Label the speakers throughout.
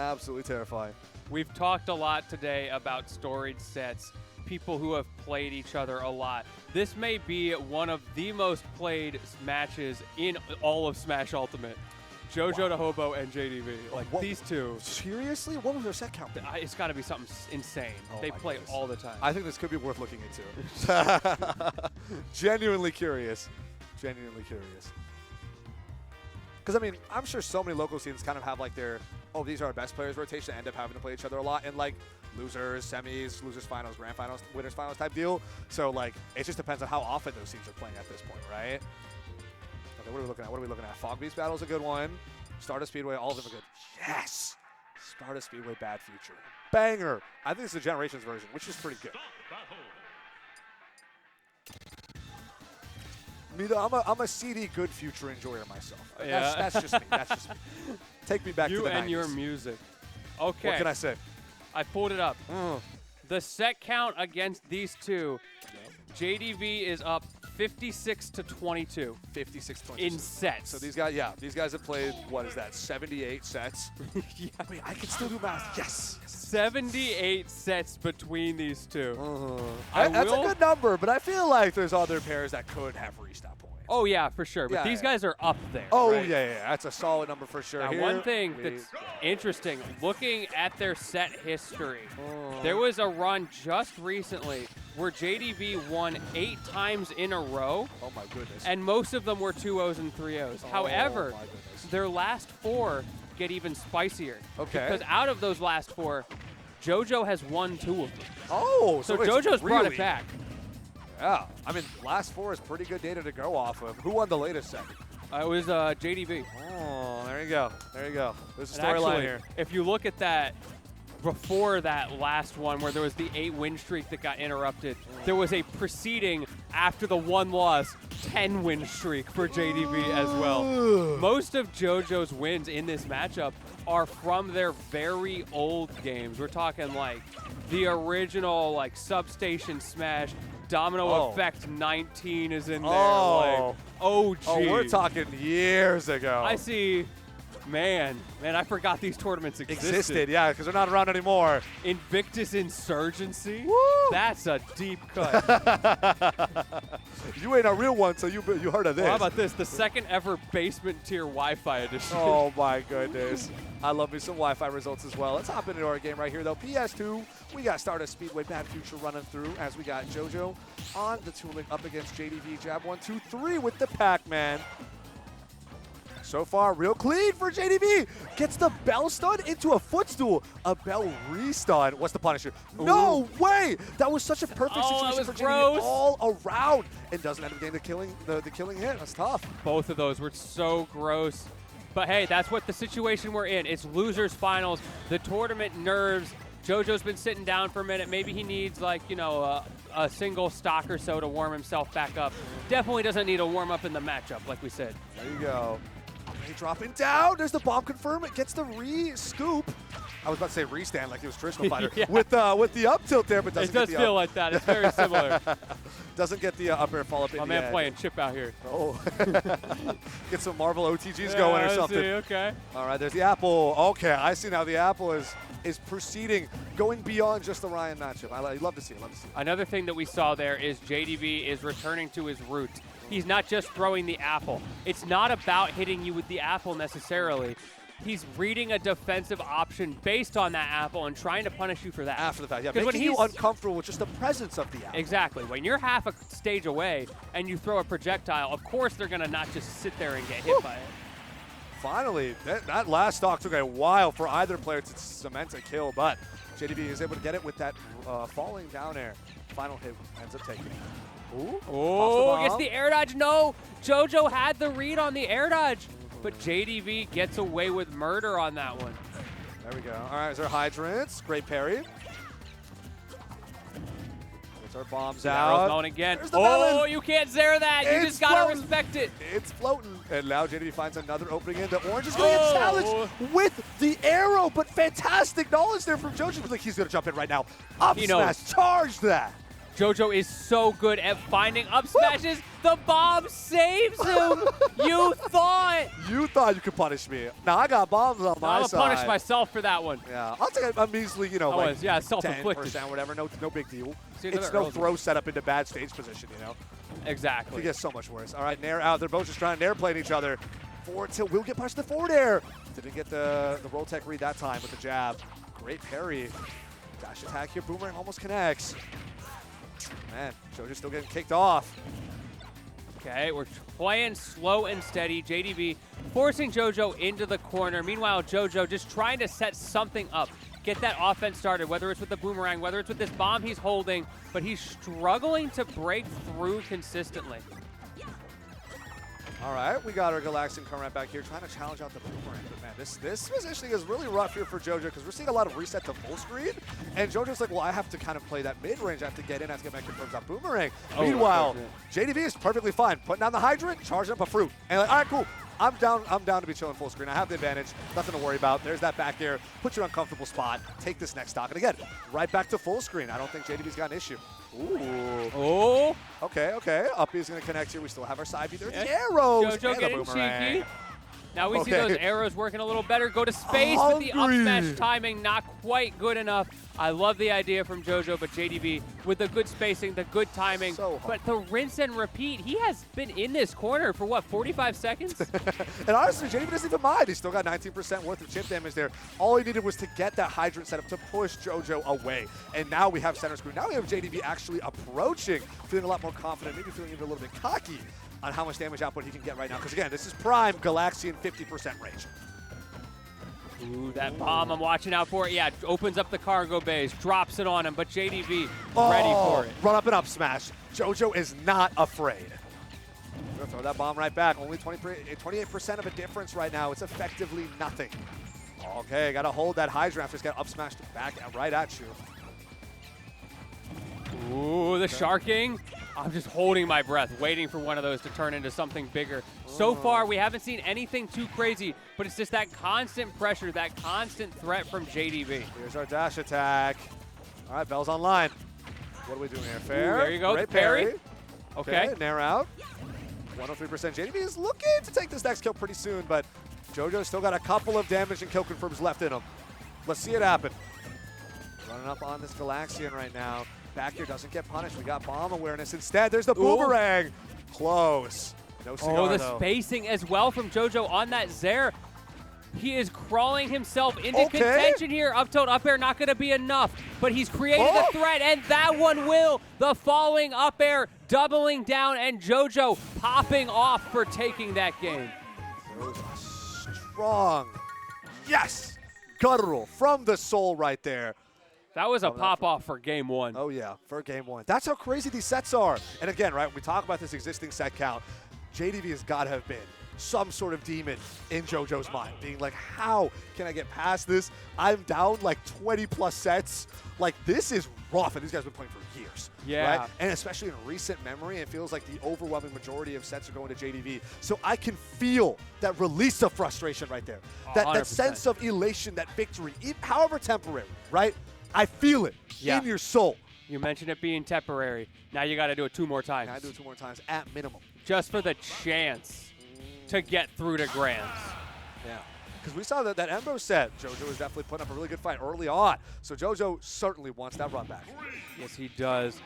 Speaker 1: Absolutely terrifying.
Speaker 2: We've talked a lot today about storied sets, people who have played each other a lot. This may be one of the most played matches in all of Smash Ultimate. JoJoDaHoBo and JDV, like these two.
Speaker 1: Seriously? What was their set count?
Speaker 2: It's got to be something insane.
Speaker 1: Oh
Speaker 2: They
Speaker 1: my
Speaker 2: play
Speaker 1: goodness.
Speaker 2: all the time.
Speaker 1: I think this could be worth looking into. Genuinely curious. Genuinely curious. Because, I mean, I'm sure so many local scenes kind of have like their, oh, these are our best players rotation, end up having to play each other a lot in like losers, semis, losers finals, grand finals, winners finals type deal. So, like, it just depends on how often those scenes are playing at this point, right? Okay, what are we looking at? What are we looking at? Fog Beast Battle's a good one. Stardust Speedway, all of them are good. Yes! Stardust Speedway, Bad Future. Banger! I think it's the Generations version, which is pretty good. I'm a CD good future enjoyer myself.
Speaker 2: Yeah.
Speaker 1: That's just me. That's just me. Take me back to the 90s.
Speaker 2: You and your music. Okay.
Speaker 1: What can I say?
Speaker 2: I pulled it up. The set count against these two, JDV is up 56 to 22.
Speaker 1: 56 to 22.
Speaker 2: In sets.
Speaker 1: So these guys, these guys have played, what is that, 78 sets?
Speaker 2: Yeah.
Speaker 1: Wait, I can still do math. Yes.
Speaker 2: 78 sets between these two.
Speaker 1: That's a good number, but I feel like there's other pairs that could have reached that point.
Speaker 2: Oh, yeah, for sure. But these guys are up there.
Speaker 1: Oh,
Speaker 2: right?
Speaker 1: yeah. That's a solid number for sure.
Speaker 2: Now, one thing that's interesting, looking at their set history, there was a run just recently where JDV won 8 times in a row.
Speaker 1: Oh, my goodness.
Speaker 2: And most of them were 2-0s and 3-0s. However, their last 4 get even spicier.
Speaker 1: Okay.
Speaker 2: Because out of those last 4, JoJo has won 2 of them.
Speaker 1: Oh,
Speaker 2: so JoJo's brought it back.
Speaker 1: Yeah. I mean, last 4 is pretty good data to go off of. Who won the latest set?
Speaker 2: It was JDV.
Speaker 1: Oh, there you go. There you go. There's a
Speaker 2: And
Speaker 1: storyline
Speaker 2: actually,
Speaker 1: here.
Speaker 2: if you look at that, before that last one where there was the 8-win streak that got interrupted, there was a preceding, after the 1 loss, 10-win streak for JDV as well. Most of JoJo's wins in this matchup are from their very old games. We're talking like the original like Substation Smash, Domino Effect 19 is in there. Like, OG.
Speaker 1: Oh, we're talking years ago.
Speaker 2: I see. Man, I forgot these tournaments existed.
Speaker 1: Yeah, because they're not around anymore.
Speaker 2: Invictus Insurgency?
Speaker 1: Woo!
Speaker 2: That's a deep cut.
Speaker 1: You ain't a real one, so you heard of this.
Speaker 2: Well, how about this? The second ever basement tier Wi-Fi edition.
Speaker 1: Oh, my goodness. I love me some Wi-Fi results as well. Let's hop into our game right here, though. PS2, we got Stardust Speedway Bad Future running through as we got JoJo on the Toon Link up against JDV. Jab 1, 2, 3 with the Pac-Man. So far, real clean for JDV. Gets the bell stun into a footstool. A bell restun. What's the Punisher? Ooh. No way! That was such a perfect situation for JDV all around. And doesn't end up getting the killing hit. That's tough.
Speaker 2: Both of those were so gross. But hey, that's what the situation we're in. It's losers finals. The tournament nerves. JoJo's been sitting down for a minute. Maybe he needs like, you know, a single stock or so to warm himself back up. Definitely doesn't need a warm up in the matchup, like we said.
Speaker 1: There you go. Ray dropping down. There's the bomb confirm. It gets the re-scoop. I was about to say re-stand like it was traditional fighter.
Speaker 2: Yeah.
Speaker 1: With the up tilt there, but doesn't
Speaker 2: get the
Speaker 1: It does
Speaker 2: feel like that. It's very similar.
Speaker 1: Doesn't get the up air follow up.
Speaker 2: My man playing chip out here.
Speaker 1: Oh. Get some Marvel OTGs going or something.
Speaker 2: See, okay.
Speaker 1: All right, there's the apple. Okay, I see now the apple is proceeding, going beyond just the Ryan matchup. I love to see it.
Speaker 2: Another thing that we saw there is JDV is returning to his roots. He's not just throwing the apple. It's not about hitting you with the apple necessarily. He's reading a defensive option based on that apple and trying to punish you for that.
Speaker 1: After the fact, yeah. Making you uncomfortable with just the presence of the apple.
Speaker 2: Exactly. When you're half a stage away and you throw a projectile, of course they're going to not just sit there and get hit by it.
Speaker 1: Finally, that last stock took a while for either player to cement a kill, but JDV is able to get it with that falling down air. Final hit ends up taking it. Ooh.
Speaker 2: Oh, gets the air dodge. No, JoJo had the read on the air dodge, but JDV gets away with murder on that one.
Speaker 1: There we go. All right, there's our hydrants. Great parry. Gets our bombs out.
Speaker 2: Going again. Oh, you can't zare that. You just got to respect it.
Speaker 1: It's floating. And now JDV finds another opening in. The orange is going to get challenged with the arrow, but fantastic knowledge there from JoJo. Like he's going to jump in right now. Up smash, charge that.
Speaker 2: JoJo is so good at finding up smashes. The bomb saves him. You thought.
Speaker 1: You thought you could punish me. Now I got bombs on my
Speaker 2: I'm
Speaker 1: side.
Speaker 2: gonna punish myself for that one.
Speaker 1: Yeah, I'll take a measly, you know, like
Speaker 2: self-inflicted.
Speaker 1: 10%, whatever. No big deal.
Speaker 2: See,
Speaker 1: It's no throw setup into bad stage position, you know.
Speaker 2: Exactly.
Speaker 1: It gets so much worse. All right, Nair out. They're both just trying to Nair play each other. Forward tilt will get punched to forward air. Didn't get the roll tech read that time with the jab. Great parry. Dash attack here. Boomerang almost connects. Man, JoJo's still getting kicked off.
Speaker 2: Okay, we're playing slow and steady. JDV forcing JoJo into the corner. Meanwhile, JoJo just trying to set something up. Get that offense started, whether it's with the boomerang, whether it's with this bomb he's holding, but he's struggling to break through consistently.
Speaker 1: All right, we got our Galaxian coming right back here, trying to challenge out the boomerang. But man, this positioning is really rough here for JoJo because we're seeing a lot of reset to full screen. And JoJo's like, well, I have to kind of play that mid-range. I have to get in, I have to get my confirms on boomerang. Meanwhile, JDV is perfectly fine. Putting down the hydrant, charging up a fruit. And like, all right, cool. I'm down to be chilling full screen. I have the advantage. Nothing to worry about. There's that back air. Put you in an uncomfortable spot. Take this next stock. And again, right back to full screen. I don't think JDV's got an issue. Ooh.
Speaker 2: Oh.
Speaker 1: Okay. Uppy is going to connect here. We still have our side beat. There's the arrows.
Speaker 2: JoJo
Speaker 1: and
Speaker 2: getting
Speaker 1: the boomerang.
Speaker 2: cheeky. Now we see those arrows working a little better. Go to space with the up smash timing. Not quite good enough. I love the idea from JoJo, but JDV with the good spacing, the good timing. But the rinse and repeat, he has been in this corner for, what, 45 seconds?
Speaker 1: And honestly, JDV doesn't even mind. He's still got 19% worth of chip damage there. All he needed was to get that hydrant set up to push JoJo away. And now we have center screen. Now we have JDV actually approaching, feeling a lot more confident, maybe feeling even a little bit cocky on how much damage output he can get right now. Because again, this is prime Galaxian 50% range.
Speaker 2: Ooh, that bomb, I'm watching out for it. Yeah, opens up the cargo bays, drops it on him, but JDV ready for it.
Speaker 1: Run up and up smash. JoJo is not afraid. Gonna throw that bomb right back. Only 28% of a difference right now. It's effectively nothing. Okay, gotta hold that hydrant after it's got up smashed back right at you.
Speaker 2: Ooh, the sharking. I'm just holding my breath, waiting for one of those to turn into something bigger. So far, we haven't seen anything too crazy, but it's just that constant pressure, that constant threat from JDV.
Speaker 1: Here's our dash attack. All right, Bell's online. What are we doing here? Fair.
Speaker 2: Ooh, there you go.
Speaker 1: Great
Speaker 2: parry. Okay.
Speaker 1: Nair out. 103%. JDV is looking to take this next kill pretty soon, but JoJo's still got a couple of damage and kill confirms left in him. Let's see it happen. Running up on this Galaxian right now. Back here doesn't get punished. We got bomb awareness. Instead, there's the boomerang. Close. No cigar,
Speaker 2: the
Speaker 1: though.
Speaker 2: spacing as well from JoJo on that Zair. He is crawling himself into contention here. Up tilt, up air, not going to be enough. But he's created a threat, and that one will. The falling up air, doubling down, and JoJo popping off for taking that game.
Speaker 1: Those are strong. Yes! Guttural from the soul right there.
Speaker 2: That was a pop-off for game one.
Speaker 1: Oh, yeah, for game one. That's how crazy these sets are. And again, right, when we talk about this existing set count, JDV has got to have been some sort of demon in JoJo's mind, being like, how can I get past this? I'm down like 20-plus sets. Like, this is rough, and these guys have been playing for years.
Speaker 2: Yeah.
Speaker 1: Right? And especially in recent memory, it feels like the overwhelming majority of sets are going to JDV. So I can feel that release of frustration right there. That sense of elation, that victory, however temporary, right? I feel it in your soul.
Speaker 2: You mentioned it being temporary. Now you got to do it 2 more times.
Speaker 1: I do it 2 more times at minimum.
Speaker 2: Just for the chance to get through to Grands.
Speaker 1: Yeah. Because we saw that Embo set, JoJo was definitely putting up a really good fight early on. So JoJo certainly wants that run back.
Speaker 2: Yes, he does.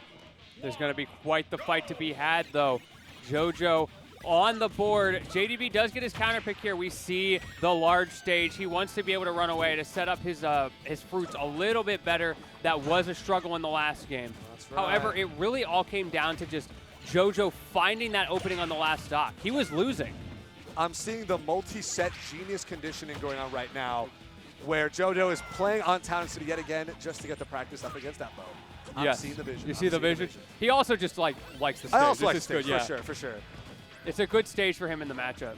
Speaker 2: There's going to be quite the fight to be had, though. JoJo on the board. JDV does get his counter pick here. We see the large stage. He wants to be able to run away to set up his fruits a little bit better. That was a struggle in the last game.
Speaker 1: That's right.
Speaker 2: However, it really all came down to just JoJo finding that opening on the last stock. He was losing.
Speaker 1: I'm seeing the multi-set genius conditioning going on right now, where JoJo is playing on Town City yet again just to get the practice up against that bow. I'm seeing the vision.
Speaker 2: You see the vision? He also just likes the stage.
Speaker 1: I also like the stage, for sure.
Speaker 2: It's a good stage for him in the matchup.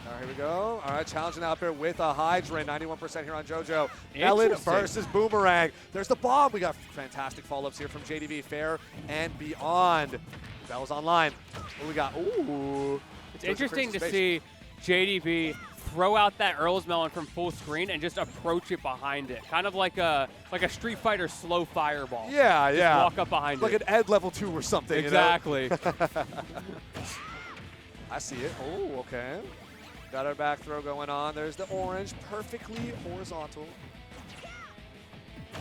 Speaker 1: All right, here we go. All right, challenging out there with a hydrant. 91% here on JoJo. Ellen versus Boomerang. There's the bomb. We got fantastic follow-ups here from JDV, fair and beyond. Bell's online. What do we got? Ooh.
Speaker 2: It's interesting to see JDV throw out that Earl's Melon from full screen and just approach it behind it. Kind of like a Street Fighter slow fireball.
Speaker 1: Yeah,
Speaker 2: just
Speaker 1: yeah.
Speaker 2: walk up behind
Speaker 1: like
Speaker 2: it.
Speaker 1: Like an Ed level 2 or something.
Speaker 2: Exactly.
Speaker 1: You know? I see it. Oh, okay. Got our back throw going on. There's the orange, perfectly horizontal.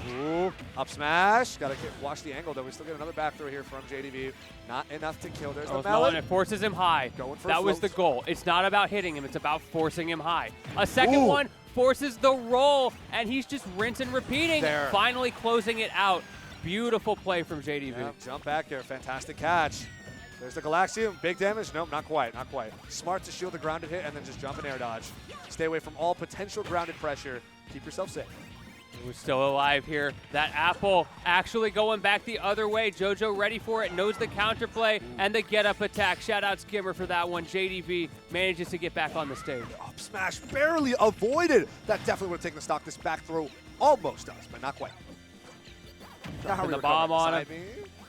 Speaker 1: Ooh, up smash. Got to watch the angle, though. We still get another back throw here from JDV. Not enough to kill. There's the melon.
Speaker 2: It forces him high.
Speaker 1: Going for
Speaker 2: that was the goal. It's not about hitting him. It's about forcing him high. A second one forces the roll, and he's just rinse and repeating.
Speaker 1: There.
Speaker 2: Finally closing it out. Beautiful play from JDV.
Speaker 1: Yep, jump back here. Fantastic catch. There's the Galaxium. Big damage? Nope, not quite. Not quite. Smart to shield the grounded hit and then just jump and air dodge. Stay away from all potential grounded pressure. Keep yourself safe.
Speaker 2: Who's still alive here. That apple actually going back the other way. JoJo ready for it, knows the counterplay and the get-up attack. Shout out Skimmer for that one. JDV manages to get back on the stage.
Speaker 1: Up smash barely avoided. That definitely would have taken the stock. This back throw almost does, but not quite.
Speaker 2: Dropping the bomb on him.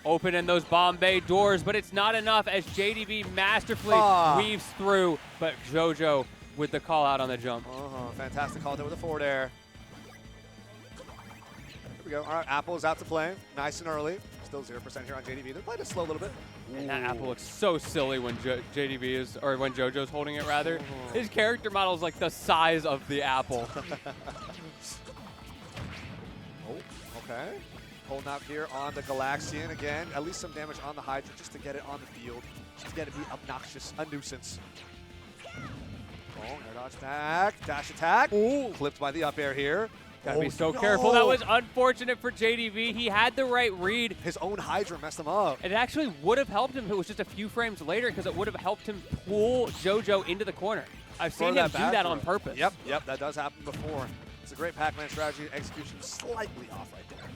Speaker 2: Opening those bomb bay doors, but it's not enough as JDV masterfully weaves through. But JoJo with the call out on the jump.
Speaker 1: Fantastic call there with a forward air. Here we go. All right, Apple is out to play. Nice and early. Still 0% here on JDV. They're playing it slow a little bit.
Speaker 2: And that apple looks so silly when JDV is, or when JoJo's holding it rather. His character model is like the size of the apple.
Speaker 1: Okay. Holding out here on the Galaxian again. At least some damage on the Hydra just to get it on the field. Just to get it to be obnoxious, a nuisance. Oh, air dodge attack, dash attack. Ooh, clipped by the up air here.
Speaker 2: Gotta be so careful. That was unfortunate for JDV. He had the right read.
Speaker 1: His own Hydra messed him up.
Speaker 2: It actually would have helped him if it was just a few frames later because it would have helped him pull JoJo into the corner. I've seen him do that on purpose.
Speaker 1: Yep, that does happen before. It's a great Pac-Man strategy. Execution slightly off right there.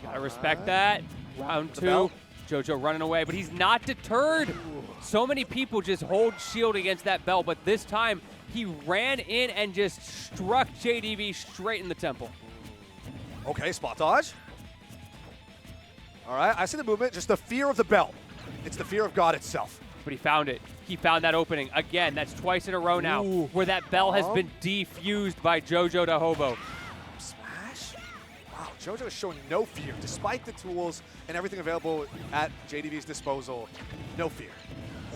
Speaker 2: Gotta respect that. Round two. JoJo running away, but he's not deterred. So many people just hold shield against that bell, but this time he ran in and just struck JDV straight in the temple.
Speaker 1: Okay, spot dodge. All right, I see the movement, just the fear of the bell. It's the fear of God itself.
Speaker 2: But he found it. He found that opening. Again, that's twice in a row now where that bell has been defused by JoJoDaHoBo.
Speaker 1: Smash? Wow, JoJo is showing no fear. Despite the tools and everything available at JDV's disposal, no fear.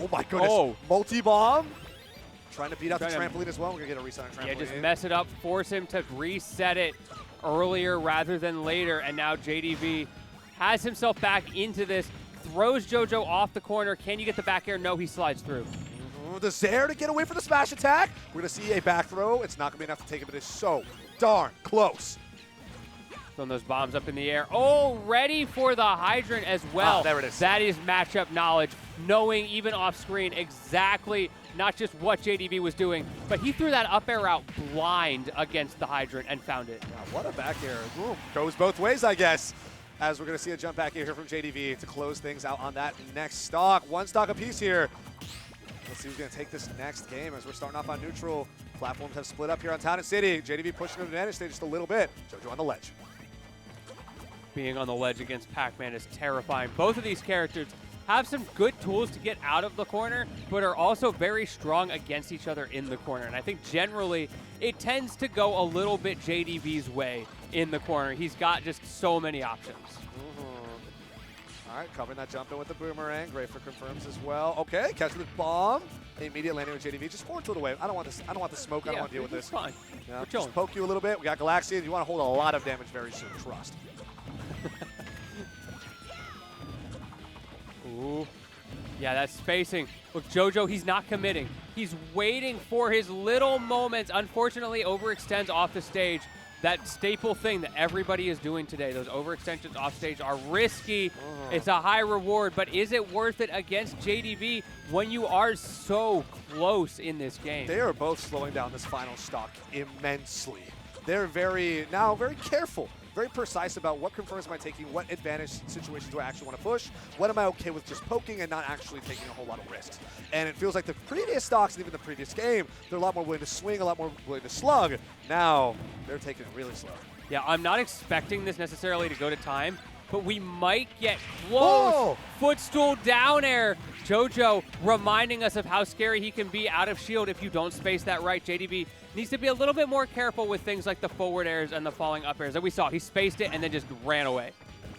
Speaker 1: Oh my goodness, multi-bomb. Trying to beat out the trampoline as well. We're going to get a reset on trampoline.
Speaker 2: Yeah, just mess it up, force him to reset it earlier rather than later, and now JDV has himself back into this, throws JoJo off the corner. Can you get the back air? No, he slides through.
Speaker 1: The Zaire to get away from the smash attack. We're going to see a back throw. It's not going to be enough to take it, but it's so darn close.
Speaker 2: Throwing those bombs up in the air. Oh, ready for the hydrant as well.
Speaker 1: There it is.
Speaker 2: That is matchup knowledge, knowing even off screen exactly not just what JDV was doing, but he threw that up air out blind against the hydrant and found it.
Speaker 1: Yeah, what a back air. Ooh, goes both ways, I guess. As we're going to see a jump back here from JDV to close things out on that next stock. One stock apiece here. Let's see who's going to take this next game as we're starting off on neutral. Platforms have split up here on Town and City. JDV pushing an advantage stage just a little bit. JoJo on the ledge.
Speaker 2: Being on the ledge against Pac-Man is terrifying. Both of these characters have some good tools to get out of the corner, but are also very strong against each other in the corner. And I think generally it tends to go a little bit JDV's way in the corner. He's got just so many options.
Speaker 1: All right, covering that jump in with the boomerang. Great for confirms as well. Okay, catch the bomb. Immediate landing with JDV. Just forward to it away. I don't want this. I don't want the smoke. I don't want to deal with this.
Speaker 2: Fine.
Speaker 1: Yeah, just poke you a little bit. We got Galaxian. You want to hold a lot of damage very soon. Trust.
Speaker 2: Ooh. Yeah, that spacing. Look, JoJo, he's not committing. He's waiting for his little moments. Unfortunately, overextends off the stage. That staple thing that everybody is doing today, those overextensions off stage are risky. It's a high reward, but is it worth it against JDV when you are so close in this game?
Speaker 1: They are both slowing down this final stock immensely. They're very careful. Very precise about what confirms am I taking, what advantage situations do I actually want to push, what am I okay with just poking and not actually taking a whole lot of risks. And it feels like the previous stocks and even the previous game, they're a lot more willing to swing, a lot more willing to slug. Now, they're taking it really slow.
Speaker 2: Yeah, I'm not expecting this necessarily to go to time, but we might get close.
Speaker 1: Oh!
Speaker 2: Footstool down air. JoJo reminding us of how scary he can be out of shield if you don't space that right. JDV needs to be a little bit more careful with things like the forward airs and the falling up airs that we saw. He spaced it and then just ran away.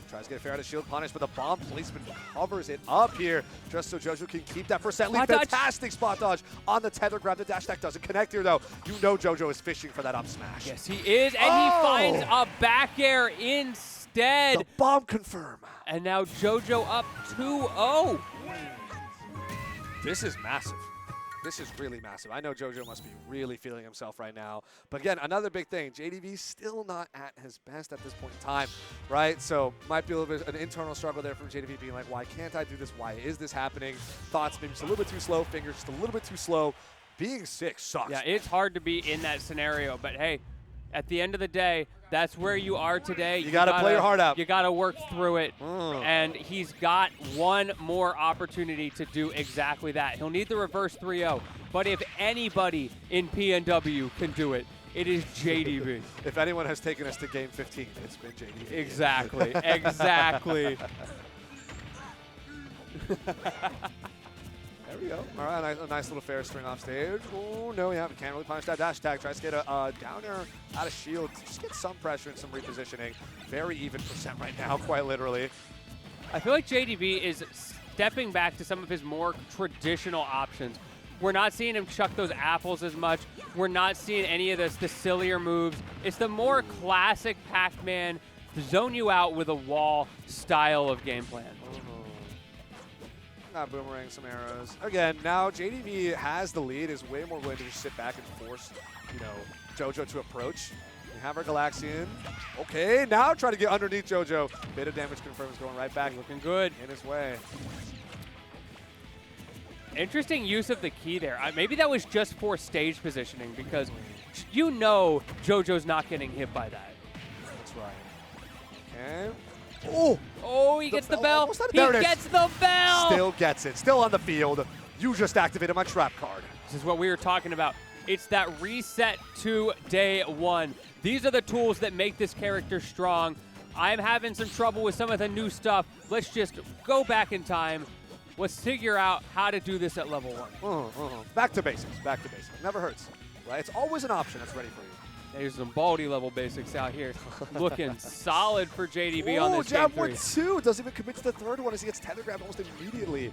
Speaker 1: Tries to get a fair out of shield punish, but the bomb placement covers it up here just so JoJo can keep that percent lead. Fantastic spot dodge on the tether grab. The dash attack doesn't connect here, though. You know JoJo is fishing for that up smash.
Speaker 2: Yes, he is, and he finds a back air instead.
Speaker 1: The bomb confirm.
Speaker 2: And now JoJo up 2-0.
Speaker 1: This is massive. This is really massive. I know JoJo must be really feeling himself right now. But again, another big thing, JDV's still not at his best at this point in time, right? So might be a little bit an internal struggle there from JDV being like, why can't I do this? Why is this happening? Thoughts maybe just a little bit too slow, fingers just a little bit too slow. Being sick sucks.
Speaker 2: Yeah, it's hard to be in that scenario, but hey, at the end of the day, that's where you are today.
Speaker 1: You gotta play your heart out.
Speaker 2: You gotta work through it. And he's got one more opportunity to do exactly that. He'll need the reverse 3-0. But if anybody in PNW can do it, it is JDV.
Speaker 1: If anyone has taken us to game 15, it's been JDV.
Speaker 2: Exactly. Exactly.
Speaker 1: There we go. All right, a nice little fair string off stage. Oh, no, yeah, can't really punish that dash attack. Tries to get a downer out of shield. Just get some pressure and some repositioning. Very even percent right now, quite literally.
Speaker 2: I feel like JDV is stepping back to some of his more traditional options. We're not seeing him chuck those apples as much. We're not seeing any of the sillier moves. It's the more classic Pac-Man, zone you out with a wall style of game plan.
Speaker 1: Not boomerang some arrows. Again, now JDV has the lead, is way more willing to just sit back and force, you know, JoJo to approach. We have our Galaxian. Okay, now try to get underneath JoJo. Bit of damage confirms going right back.
Speaker 2: Looking good.
Speaker 1: In his way.
Speaker 2: Interesting use of the key there. Maybe that was just for stage positioning because you know JoJo's not getting hit by that.
Speaker 1: That's right. Okay.
Speaker 2: Oh, he gets the bell. He gets the bell.
Speaker 1: Still gets it. Still on the field. You just activated my trap card.
Speaker 2: This is what we were talking about. It's that reset to day one. These are the tools that make this character strong. I'm having some trouble with some of the new stuff. Let's just go back in time. Let's figure out how to do this at level 1.
Speaker 1: Back to basics. Back to basics. Never hurts. Right? It's always an option that's ready for you.
Speaker 2: There's some Baldy level basics out here. Looking solid for JDV on this
Speaker 1: jab
Speaker 2: game
Speaker 1: 1-2. Doesn't even commit to the third one as he gets tether grabbed almost immediately.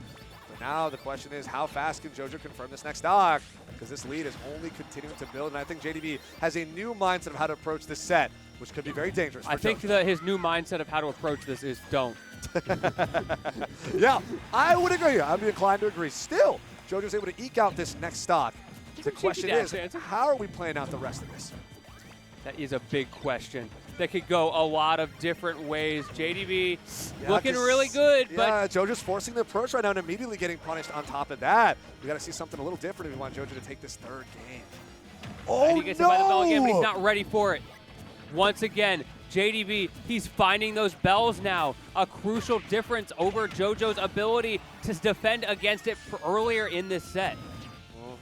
Speaker 1: But now the question is, how fast can JoJo confirm this next stock? Because this lead is only continuing to build, and I think JDV has a new mindset of how to approach this set, which could be very dangerous for
Speaker 2: I think that his new mindset of how to approach this is don't.
Speaker 1: Yeah, I would agree. I'd be inclined to agree. Still, JoJo's able to eke out this next stock. The question is, how are we playing out the rest of this?
Speaker 2: That is a big question. That could go a lot of different ways. JDV looking really good.
Speaker 1: Yeah, JoJo's forcing the approach right now and immediately getting punished on top of that. We got to see something a little different if we want JoJo to take this third game. Oh,
Speaker 2: and he gets hit by the bell again, but he's not ready for it. Once again, JDV, he's finding those bells now. A crucial difference over JoJo's ability to defend against it earlier in this set.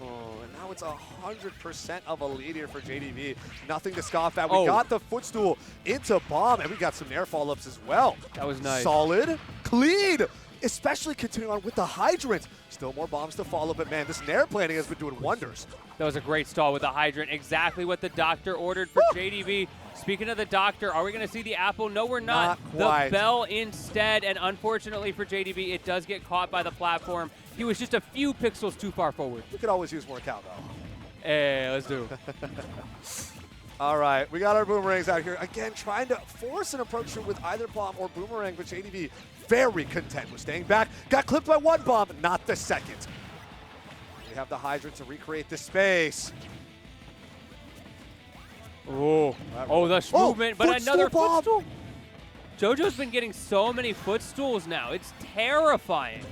Speaker 1: And now it's 100% of a lead here for JDV. Nothing to scoff at. We got the footstool into bomb, and we got some nair follow-ups as well.
Speaker 2: That was nice.
Speaker 1: Solid, clean, especially continuing on with the hydrant. Still more bombs to follow, but man, this nair planning has been doing wonders.
Speaker 2: That was a great stall with the hydrant. Exactly what the doctor ordered for JDV. Speaking of the doctor, are we going to see the apple? No, we're not.
Speaker 1: Quite.
Speaker 2: The bell instead, and unfortunately for JDV, it does get caught by the platform. He was just a few pixels too far forward.
Speaker 1: We could always use more cow, though.
Speaker 2: Hey, let's do it.
Speaker 1: All right, we got our boomerangs out here. Again, trying to force an approach with either bomb or boomerang, but JDV very content with staying back. Got clipped by one bomb, not the second. We have the hydrant to recreate the space.
Speaker 2: Oh, the movement, but another footstool. JoJo's been getting so many footstools now. It's terrifying.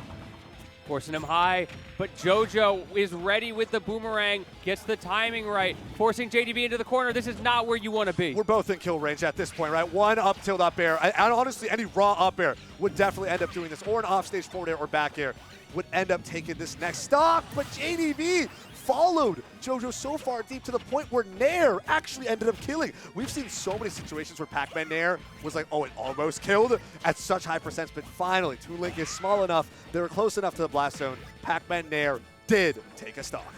Speaker 2: Forcing him high, but JoJo is ready with the boomerang, gets the timing right, forcing JDV into the corner. This is not where you want to be.
Speaker 1: We're both in kill range at this point, right? One up tilt up air. And honestly, any raw up air would definitely end up doing this, or an offstage forward air or back air would end up taking this next stock. But JDV followed JoJo so far deep to the point where Nair actually ended up killing. We've seen so many situations where Pac-Man Nair was like, oh, it almost killed at such high percents, but finally, Toon Link is small enough, they were close enough to the blast zone. Pac-Man Nair did take a stock.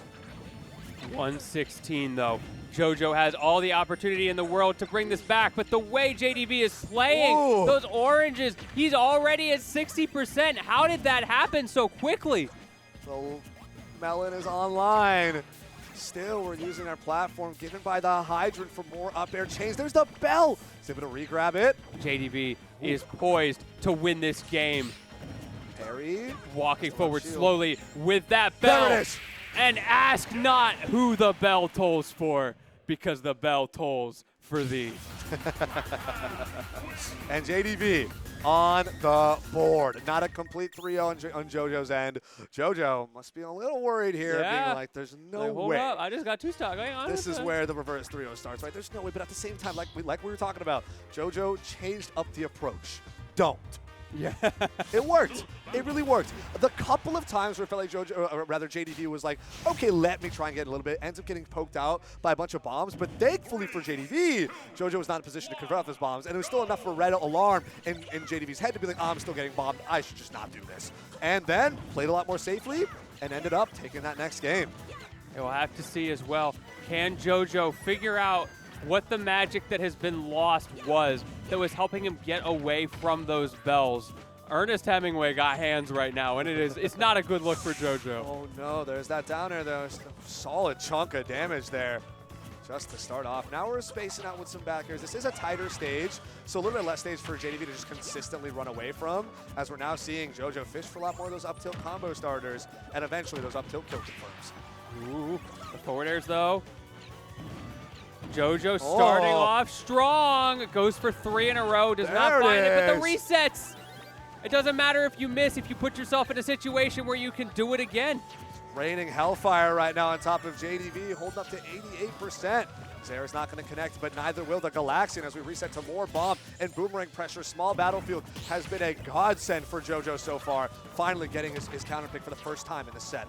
Speaker 2: 116 though. JoJo has all the opportunity in the world to bring this back, but the way JDV is slaying those oranges, he's already at 60%. How did that happen so quickly?
Speaker 1: So Melon is online. Still, we're using our platform given by the Hydrant for more up air chains. There's the bell. He's able to regrab it.
Speaker 2: JDV is poised to win this game.
Speaker 1: Parry.
Speaker 2: Walking forward slowly with that bell.
Speaker 1: There it is.
Speaker 2: And ask not who the bell tolls for, because the bell tolls for thee.
Speaker 1: And JDV on the board. Not a complete 3-0 on JoJo's end. JoJo must be a little worried here, being like, there's no
Speaker 2: hold
Speaker 1: way.
Speaker 2: up, I just got 2 stock. Hang on.
Speaker 1: This is where the reverse 3-0 starts, right? There's no way, but at the same time, like we were talking about, JoJo changed up the approach. Don't.
Speaker 2: Yeah.
Speaker 1: It worked. It really worked. The couple of times where it felt like JoJo, or rather JDV was like, okay, let me try and get a little bit, ends up getting poked out by a bunch of bombs, but thankfully for JDV, JoJo was not in a position to convert off those bombs, and it was still enough for a red alarm in JDV's head to be like, oh, I'm still getting bombed, I should just not do this. And then played a lot more safely and ended up taking that next game.
Speaker 2: We'll have to see as well, can JoJo figure out what the magic that has been lost was that was helping him get away from those bells. Ernest Hemingway got hands right now, and it's not a good look for JoJo.
Speaker 1: Oh no, there's that downer though. A solid chunk of damage there just to start off. Now we're spacing out with some backers. This is a tighter stage, so a little bit less stage for JDV to just consistently run away from, as we're now seeing JoJo fish for a lot more of those up tilt combo starters, and eventually those up tilt kill confirms.
Speaker 2: Ooh, the forward airs though. JoJo starting off strong, goes for 3 in a row, does not find it, but the resets. It doesn't matter if you miss, if you put yourself in a situation where you can do it again.
Speaker 1: Raining Hellfire right now on top of JDV, holding up to 88%. Zera's not going to connect, but neither will the Galaxian as we reset to more bomb and boomerang pressure. Small battlefield has been a godsend for JoJo so far, finally getting his counter pick for the first time in the set.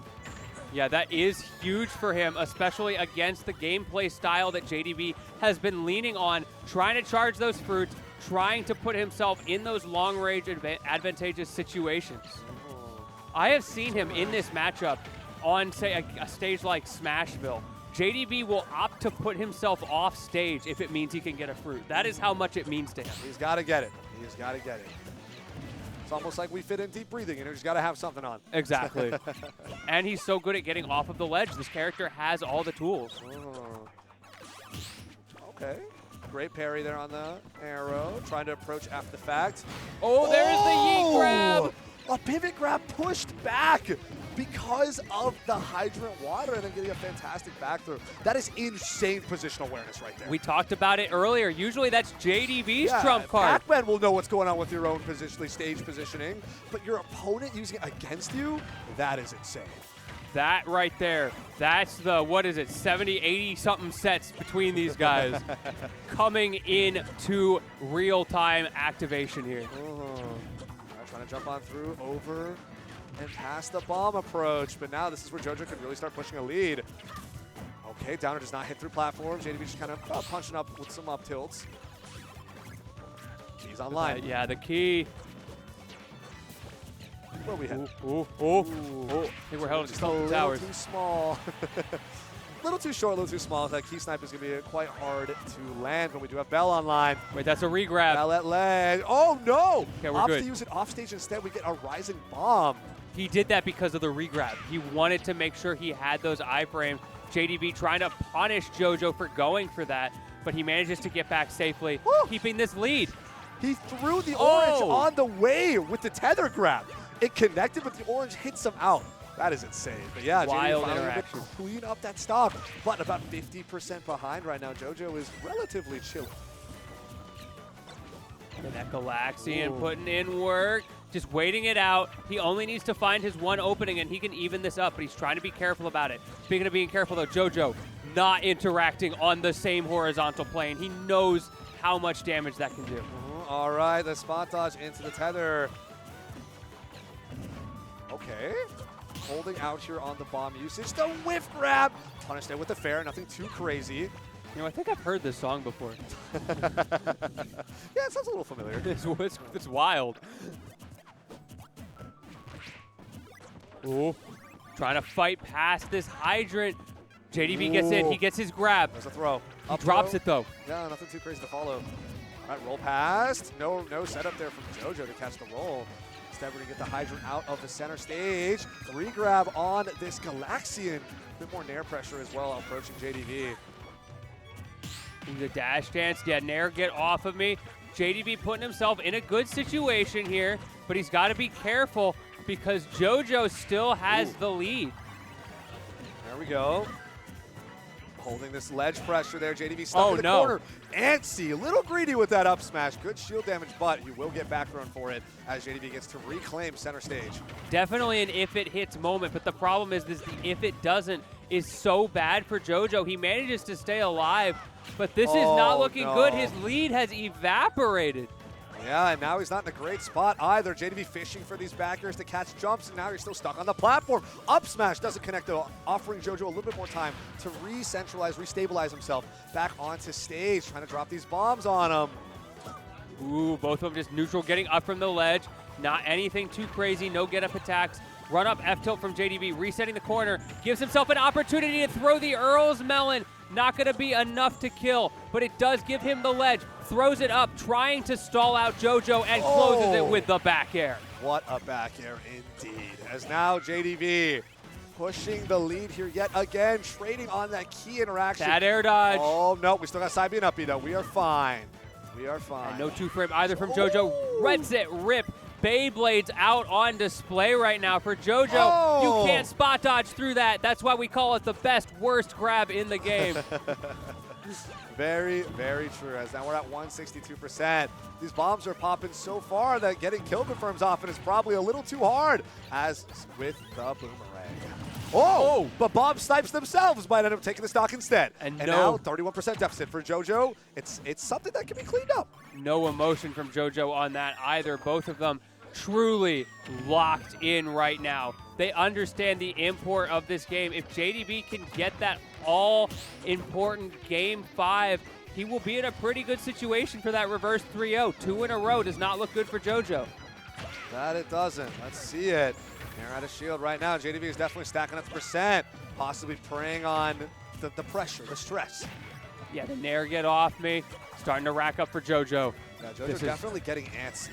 Speaker 2: Yeah, that is huge for him, especially against the gameplay style that JDV has been leaning on, trying to charge those fruits, trying to put himself in those long-range advantageous situations. I have seen him in this matchup on, say, a stage like Smashville. JDV will opt to put himself off stage if it means he can get a fruit. That is how much it means to him.
Speaker 1: He's got to get it. He's got to get it. It's almost like we fit in deep breathing, and he's got to have something on.
Speaker 2: Exactly. And he's so good at getting off of the ledge. This character has all the tools.
Speaker 1: Okay. Great parry there on the arrow. Trying to approach after the fact.
Speaker 2: Oh, there's the yeet grab.
Speaker 1: A pivot grab pushed back because of the hydrant water and then getting a fantastic back through. That is insane positional awareness right there.
Speaker 2: We talked about it earlier. Usually that's JDV's trump card.
Speaker 1: Pac-Man will know what's going on with your own stage positioning, but your opponent using it against you, that is insane.
Speaker 2: That right there, that's the, what is it, 70, 80-something sets between these guys coming into real-time activation here.
Speaker 1: Trying to jump on through, over, and past the bomb approach, but now this is where JoJo could really start pushing a lead. Okay, downer does not hit through platforms. JDV just kind of punching up with some up tilts. He's online.
Speaker 2: Yeah, the key.
Speaker 1: Where are we headed?
Speaker 2: I think we're held
Speaker 1: just
Speaker 2: to
Speaker 1: a little
Speaker 2: towers.
Speaker 1: too small. A little too short, a little too small. That key snipe is going to be quite hard to land when we do have Bell online.
Speaker 2: Wait, that's a regrab.
Speaker 1: Bell at leg. Oh, no!
Speaker 2: Okay, we're good.
Speaker 1: To use it off stage instead, we get a rising bomb.
Speaker 2: He did that because of the regrab. He wanted to make sure he had those iframes. JDV trying to punish JoJo for going for that, but he manages to get back safely, keeping this lead.
Speaker 1: He threw the orange on the way with the tether grab. It connected, but the orange hits him out. That is insane. But yeah,
Speaker 2: wild
Speaker 1: JDV
Speaker 2: interaction.
Speaker 1: Clean up that stock, but about 50% behind right now. JoJo is relatively chill.
Speaker 2: And that Galaxian putting in work, just waiting it out. He only needs to find his one opening, and he can even this up, but he's trying to be careful about it. Speaking of being careful, though, JoJo not interacting on the same horizontal plane. He knows how much damage that can do.
Speaker 1: All right, the spot dodge into the tether. Okay. holding out here on the bomb usage. The whiff grab, punished it with the fair, nothing too crazy.
Speaker 2: You know, I think I've heard this song before.
Speaker 1: Yeah, it sounds a little familiar.
Speaker 2: It's wild. Ooh, trying to fight past this hydrant. JDV gets in, he gets his grab.
Speaker 1: There's a throw.
Speaker 2: He drops it though.
Speaker 1: Yeah, nothing too crazy to follow. All right, roll past. No setup there from JoJo to catch the roll. Instead, we're going to get the hydrant out of the center stage. Re-grab on this Galaxian. A bit more nair pressure as well approaching JDV.
Speaker 2: The dash dance. Yeah, nair, get off of me. JDV putting himself in a good situation here, but he's got to be careful because JoJo still has the lead.
Speaker 1: There we go. Holding this ledge pressure there. JDV stuck in the corner. Antsy, a little greedy with that up smash. Good shield damage, but he will get back thrown for it as JDV gets to reclaim center stage.
Speaker 2: Definitely an if it hits moment, but the problem is this: the if it doesn't is so bad for JoJo. He manages to stay alive, but this is not looking good. His lead has evaporated.
Speaker 1: Yeah, and now he's not in a great spot either. JDV fishing for these backers to catch jumps, and now you're still stuck on the platform. Up smash doesn't connect though, offering JoJo a little bit more time to re-centralize, re-stabilize himself back onto stage, trying to drop these bombs on him.
Speaker 2: Ooh, both of them just neutral, getting up from the ledge. Not anything too crazy, no get-up attacks. Run up F-tilt from JDV, resetting the corner. Gives himself an opportunity to throw the Earl's Melon. Not going to be enough to kill, but it does give him the ledge. Throws it up, trying to stall out JoJo, and closes it with the back air.
Speaker 1: What a back air indeed. As now JDV pushing the lead here yet again, trading on that key interaction.
Speaker 2: That air dodge.
Speaker 1: Oh, no, we still got side B and up B, though. We are fine. We are fine.
Speaker 2: And no two-frame either from JoJo. Reds it, rip. Beyblades out on display right now for JoJo. You can't spot dodge through that. That's why we call it the best, worst grab in the game.
Speaker 1: Very, very true. As now we're at 162%. These bombs are popping so far that getting kill confirms often is probably a little too hard, as with the boomerang. Oh, but bomb snipes themselves might end up taking the stock instead. And now 31% deficit for JoJo. It's something that can be cleaned up.
Speaker 2: No emotion from JoJo on that either. Both of them truly locked in right now. They understand the import of this game. If JDV can get that all-important Game 5, he will be in a pretty good situation for that reverse 3-0. 2 in a row does not look good for JoJo.
Speaker 1: That it doesn't. Let's see it. They're out of shield right now. JDV is definitely stacking up the percent, possibly preying on the pressure, the stress.
Speaker 2: Yeah, the nair get off me. Starting to rack up for JoJo.
Speaker 1: Yeah, JoJo's definitely getting antsy.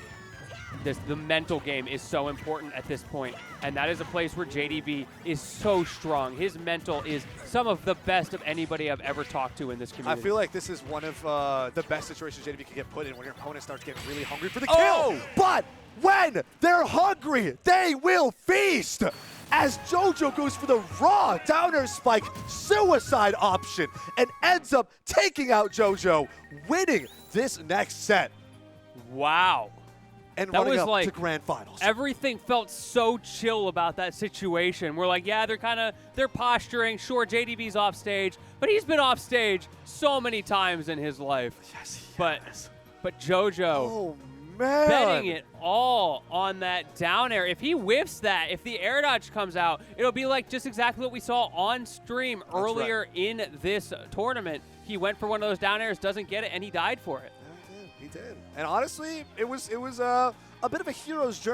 Speaker 2: The mental game is so important at this point, and that is a place where JDV is so strong. His mental is some of the best of anybody I've ever talked to in this community.
Speaker 1: I feel like this is one of the best situations JDV can get put in when your opponent starts getting really hungry for the kill. But when they're hungry, they will feast. As JoJo goes for the raw downer spike suicide option and ends up taking out JoJo, winning this next set.
Speaker 2: Wow.
Speaker 1: And
Speaker 2: that
Speaker 1: running
Speaker 2: was
Speaker 1: up
Speaker 2: like
Speaker 1: to grand finals.
Speaker 2: Everything felt so chill about that situation. We're like, yeah, they're posturing. Sure, JDV's off stage, but he's been off stage so many times in his life.
Speaker 1: Yes,
Speaker 2: but JoJo,
Speaker 1: man,
Speaker 2: betting it all on that down air. If he whiffs that, if the air dodge comes out, it'll be like just exactly what we saw on stream earlier in this tournament. He went for one of those down airs, doesn't get it, and he died for it.
Speaker 1: He did. And honestly, it was a bit of a hero's journey.